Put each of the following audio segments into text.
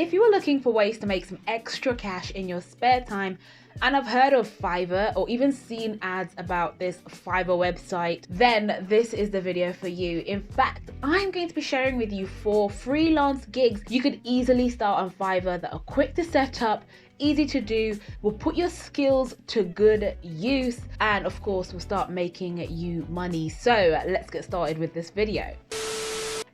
if you are looking for ways to make some extra cash in your spare time, and I've heard of Fiverr or even seen ads about this Fiverr website, then this is the video for you. In fact, I'm going to be sharing with you 4 freelance gigs you could easily start on Fiverr that are quick to set up, easy to do, will put your skills to good use, and of course will start making you money. So let's get started with this video.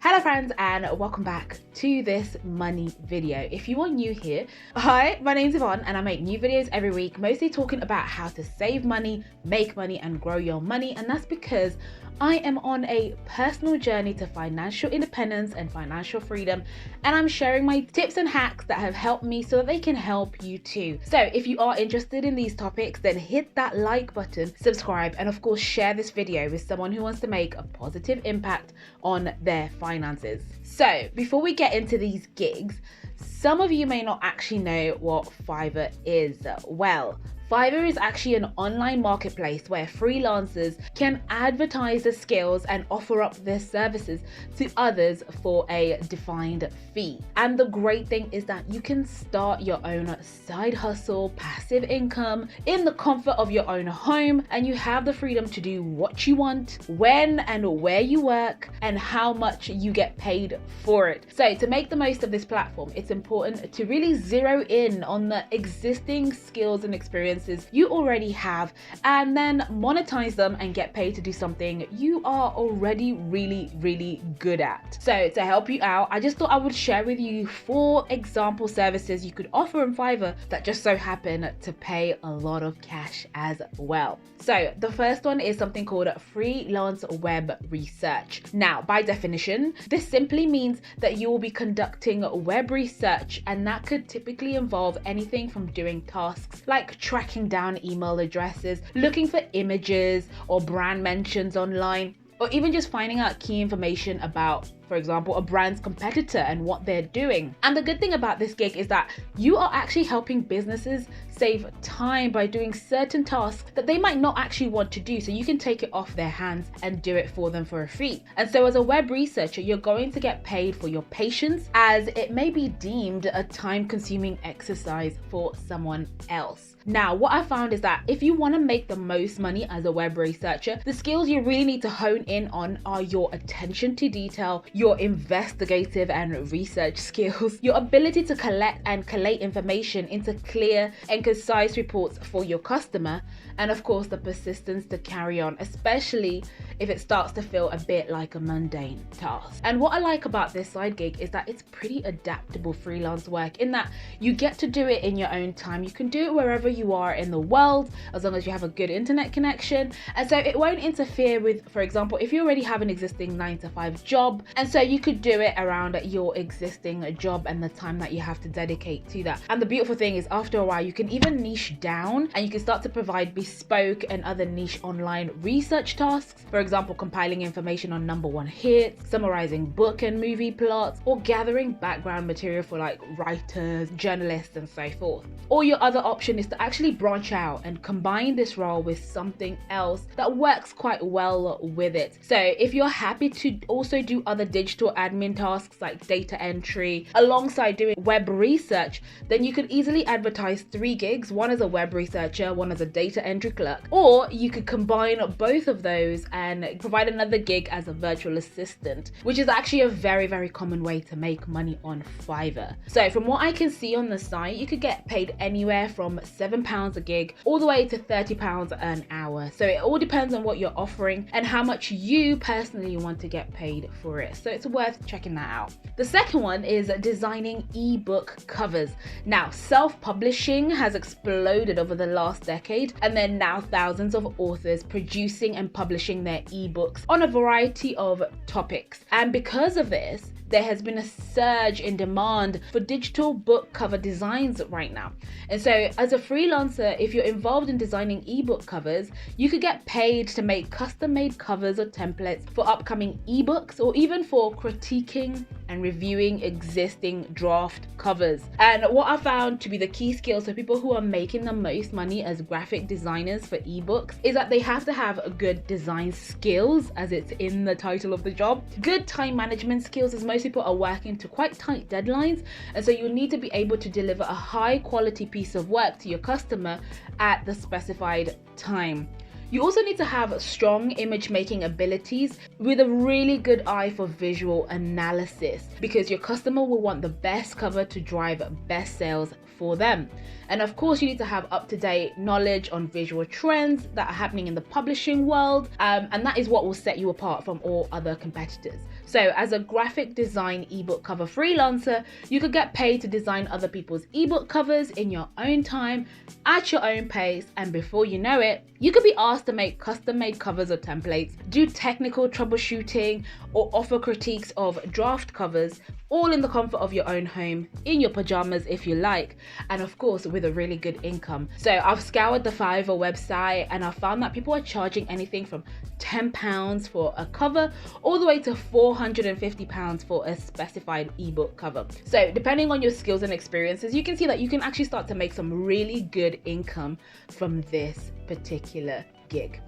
Hello friends, and welcome back to this money video. If you are new here, hi, my name's Yvonne and I make new videos every week, mostly talking about how to save money, make money and grow your money. And that's because I am on a personal journey to financial independence and financial freedom, and I'm sharing my tips and hacks that have helped me so that they can help you too. So if you are interested in these topics, then hit that like button, subscribe, and of course share this video with someone who wants to make a positive impact on their finances. So before we get into these gigs, some of you may not actually know what Fiverr is. Well, Fiverr is actually an online marketplace where freelancers can advertise their skills and offer up their services to others for a defined fee. And the great thing is that you can start your own side hustle, passive income in the comfort of your own home, and you have the freedom to do what you want, when and where you work, and how much you get paid for it. So to make the most of this platform, it's important to really zero in on the existing skills and experience you already have, and then monetize them and get paid to do something you are already really good at. So to help you out, I just thought I would share with you 4 example services you could offer on Fiverr that just so happen to pay a lot of cash as well. So the first one is something called Freelance Web Research. Now, by definition, this simply means that you will be conducting web research, and that could typically involve anything from doing tasks like tracking down email addresses, looking for images or brand mentions online, or even just finding out key information about, for example, a brand's competitor and what they're doing. And the good thing about this gig is that you are actually helping businesses save time by doing certain tasks that they might not actually want to do. So you can take it off their hands and do it for them for a fee. And so as a web researcher, you're going to get paid for your patience, as it may be deemed a time-consuming exercise for someone else. Now, what I found is that if you want to make the most money as a web researcher, the skills you really need to hone in on are your attention to detail, your investigative and research skills, your ability to collect and collate information into clear and concise reports for your customer, and of course the persistence to carry on, especially if it starts to feel a bit like a mundane task. And what I like about this side gig is that it's pretty adaptable freelance work, in that you get to do it in your own time. You can do it wherever you are in the world, as long as you have a good internet connection. And so it won't interfere with, for example, if you already have an existing 9-to-5 job, and so you could do it around your existing job and the time that you have to dedicate to that. And the beautiful thing is, after a while, you can even niche down and you can start to provide bespoke and other niche online research tasks. For example, compiling information on #1 hits, summarizing book and movie plots, or gathering background material for like writers, journalists, and so forth. Or your other option is to actually branch out and combine this role with something else that works quite well with it. So if you're happy to also do other digital admin tasks like data entry alongside doing web research, then you could easily advertise 3 gigs, one as a web researcher, one as a data entry clerk, or you could combine both of those and provide another gig as a virtual assistant, which is actually a very common way to make money on Fiverr. So from what I can see on the site, you could get paid anywhere from £7 a gig all the way to £30 an hour. So it all depends on what you're offering and how much you personally want to get paid for it. So it's worth checking that out. The second one is designing ebook covers. Now, self-publishing has exploded over the last decade, and there are now thousands of authors producing and publishing their ebooks on a variety of topics. And because of this, there has been a surge in demand for digital book cover designs right now. And so as a freelancer, if you're involved in designing ebook covers, you could get paid to make custom-made covers or templates for upcoming ebooks, or even for critiquing and reviewing existing draft covers. And what I found to be the key skills for people who are making the most money as graphic designers for ebooks is that they have to have good design skills, as it's in the title of the job. Good time management skills is most most people are working to quite tight deadlines, and so you need to be able to deliver a high quality piece of work to your customer at the specified time. You also need to have strong image making abilities with a really good eye for visual analysis, because your customer will want the best cover to drive best sales for them. And of course, you need to have up-to-date knowledge on visual trends that are happening in the publishing world, and that is what will set you apart from all other competitors. So as a graphic design ebook cover freelancer, you could get paid to design other people's ebook covers in your own time, at your own pace, and before you know it, you could be asked to make custom-made covers or templates, do technical troubleshooting, or offer critiques of draft covers, all in the comfort of your own home, in your pajamas if you like, and of course with a really good income. So I've scoured the Fiverr website and I've found that people are charging anything from £10 for a cover all the way to £450 for a specified ebook cover. So depending on your skills and experiences, you can see that you can actually start to make some really good income from this particular gig.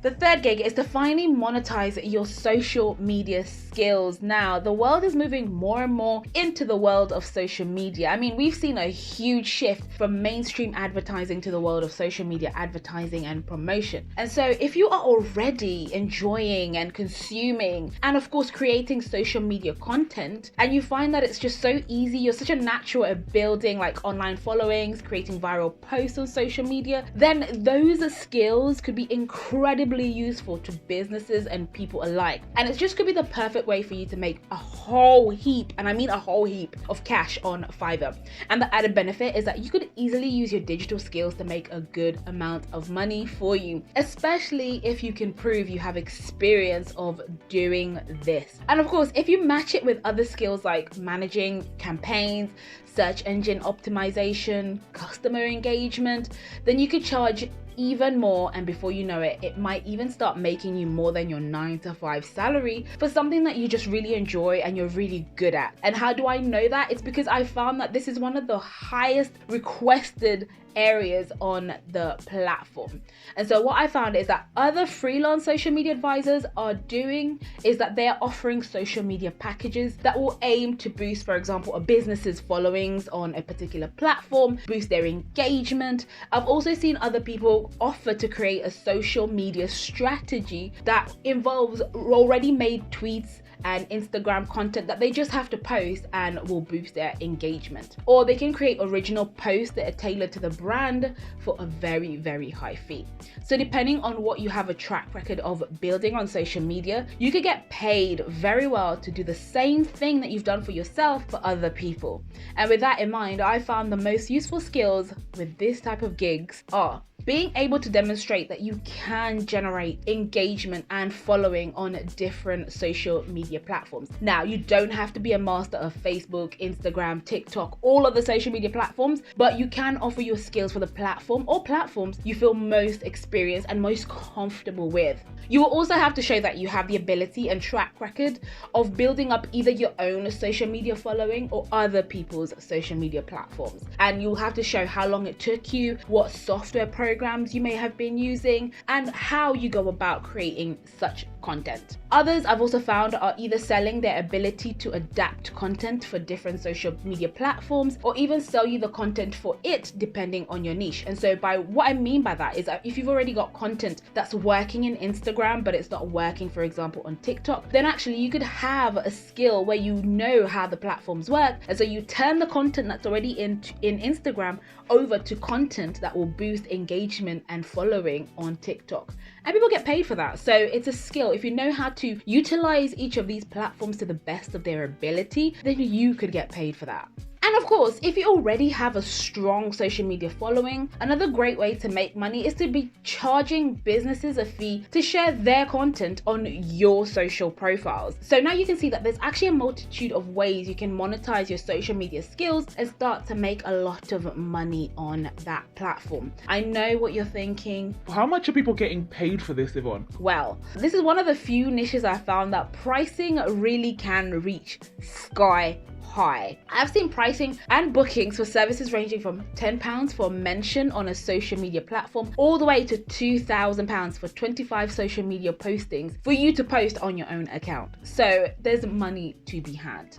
The third gig is to finally monetize your social media skills. Now, the world is moving more and more into the world of social media. I mean, we've seen a huge shift from mainstream advertising to the world of social media advertising and promotion. And so if you are already enjoying and consuming and of course creating social media content, and you find that it's just so easy, you're such a natural at building like online followings, creating viral posts on social media, then those skills could be incredibly useful to businesses and people alike. And it just could be the perfect way for you to make a whole heap, and I mean a whole heap, of cash on Fiverr. And the added benefit is that you could easily use your digital skills to make a good amount of money for you, especially if you can prove you have experience of doing this. And of course, if you match it with other skills like managing campaigns, search engine optimization, customer engagement, then you could charge even more, and before you know it, it might even start making you more than your 9-to-5 salary for something that you just really enjoy and you're really good at. And how do I know that? It's because I found that this is one of the highest requested areas on the platform. And so what I found is that other freelance social media advisors are doing is that they're offering social media packages that will aim to boost, for example, a business's followings on a particular platform, boost their engagement. I've also seen other people offer to create a social media strategy that involves already made tweets and Instagram content that they just have to post and will boost their engagement. Or they can create original posts that are tailored to the brand for a very, very high fee. So depending on what you have a track record of building on social media, you could get paid very well to do the same thing that you've done for yourself for other people. And with that in mind, I found the most useful skills with this type of gigs are being able to demonstrate that you can generate engagement and following on different social media platforms. Now, you don't have to be a master of Facebook, Instagram, TikTok, all of the social media platforms, but you can offer your skills for the platform or platforms you feel most experienced and most comfortable with. You will also have to show that you have the ability and track record of building up either your own social media following or other people's social media platforms. And you'll have to show how long it took you, what software programs you may have been using, and how you go about creating such content. Others I've also found are either selling their ability to adapt content for different social media platforms, or even sell you the content for it depending on your niche. And so by what I mean by that is that if you've already got content that's working in Instagram but it's not working, for example, on TikTok, then actually you could have a skill where you know how the platforms work, and so you turn the content that's already in Instagram over to content that will boost engagement and following on TikTok. And people get paid for that. So it's a skill. If you know how to utilize each of these platforms to the best of their ability, then you could get paid for that. And of course, if you already have a strong social media following, another great way to make money is to be charging businesses a fee to share their content on your social profiles. So now you can see that there's actually a multitude of ways you can monetize your social media skills and start to make a lot of money on that platform. I know what you're thinking. How much are people getting paid for this, Yvonne? Well, this is one of the few niches I found that pricing really can reach sky high. I've seen pricing and bookings for services ranging from £10 for a mention on a social media platform all the way to £2,000 for 25 social media postings for you to post on your own account. So there's money to be had.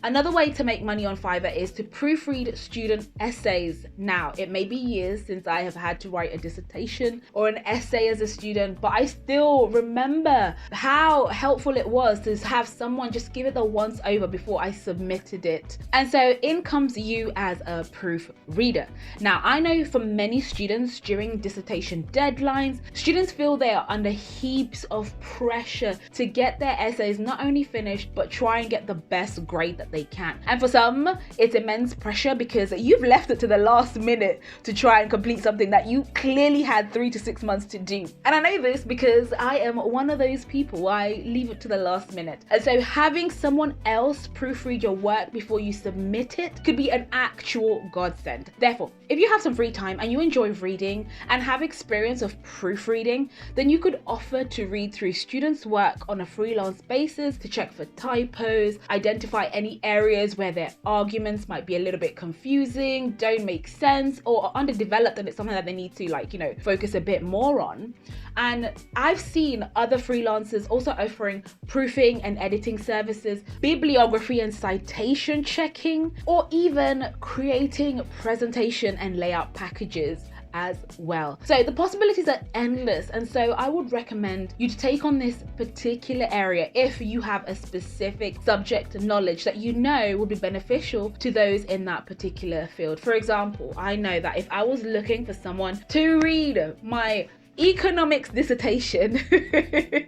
Another way to make money on Fiverr is to proofread student essays. Now, it may be years since I have had to write a dissertation or an essay as a student, but I still remember how helpful it was to have someone just give it the once over before I submitted it. And so in comes you as a proofreader. Now, I know for many students during dissertation deadlines, students feel they are under heaps of pressure to get their essays not only finished, but try and get the best grade that they can. And for some, it's immense pressure because you've left it to the last minute to try and complete something that you clearly had 3 to 6 months to do. And I know this because I am one of those people. I leave it to the last minute. And so having someone else proofread your work before you submit it could be an actual godsend. Therefore, if you have some free time and you enjoy reading and have experience of proofreading, then you could offer to read through students' work on a freelance basis to check for typos, identify any areas where their arguments might be a little bit confusing, don't make sense, or are underdeveloped, and it's something that they need to focus a bit more on. And I've seen other freelancers also offering proofing and editing services, bibliography and citation checking, or even creating presentation and layout packages as well. So the possibilities are endless, and so I would recommend you to take on this particular area if you have a specific subject knowledge that you know will be beneficial to those in that particular field. For example, I know that if I was looking for someone to read my economics dissertation,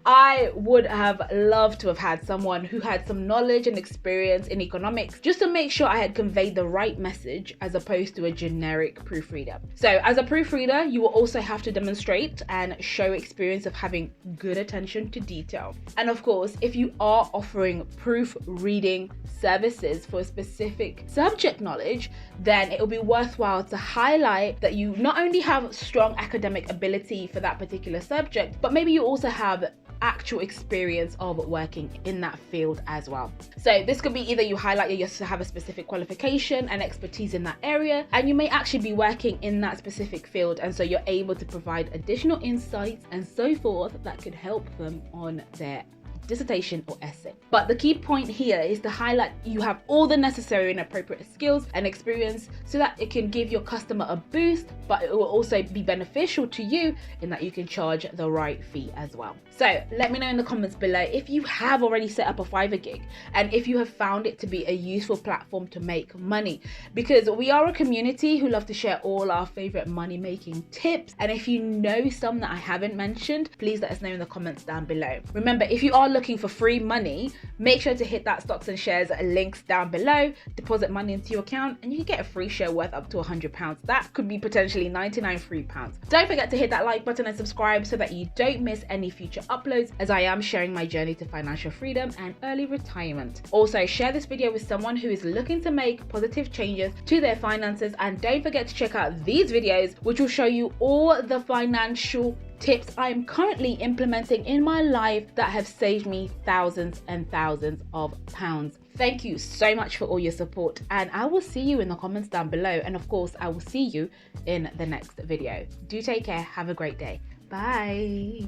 I would have loved to have had someone who had some knowledge and experience in economics just to make sure I had conveyed the right message as opposed to a generic proofreader. So as a proofreader, you will also have to demonstrate and show experience of having good attention to detail. And of course, if you are offering proofreading services for a specific subject knowledge, then it will be worthwhile to highlight that you not only have strong academic ability for that particular subject, but maybe you also have actual experience of working in that field as well. So this could be either you highlight you just have a specific qualification and expertise in that area, and you may actually be working in that specific field, and so you're able to provide additional insights and so forth that could help them on their dissertation or essay. But the key point here is to highlight you have all the necessary and appropriate skills and experience so that it can give your customer a boost, but it will also be beneficial to you in that you can charge the right fee as well. So let me know in the comments below if you have already set up a Fiverr gig and if you have found it to be a useful platform to make money, because we are a community who love to share all our favorite money making tips. And if you know some that I haven't mentioned, please let us know in the comments down below. Remember, if you are looking for free money, make sure to hit that stocks and shares links down below, deposit money into your account, and you can get a free share worth up to £100. That could be potentially 99 free pounds. Don't forget to hit that like button and subscribe so that you don't miss any future uploads, as I am sharing my journey to financial freedom and early retirement. Also, share this video with someone who is looking to make positive changes to their finances, and don't forget to check out these videos which will show you all the financial tips I am currently implementing in my life that have saved me thousands and thousands of pounds. Thank you so much for all your support, and I will see you in the comments down below, and of course I will see you in the next video. Do take care, have a great day, bye.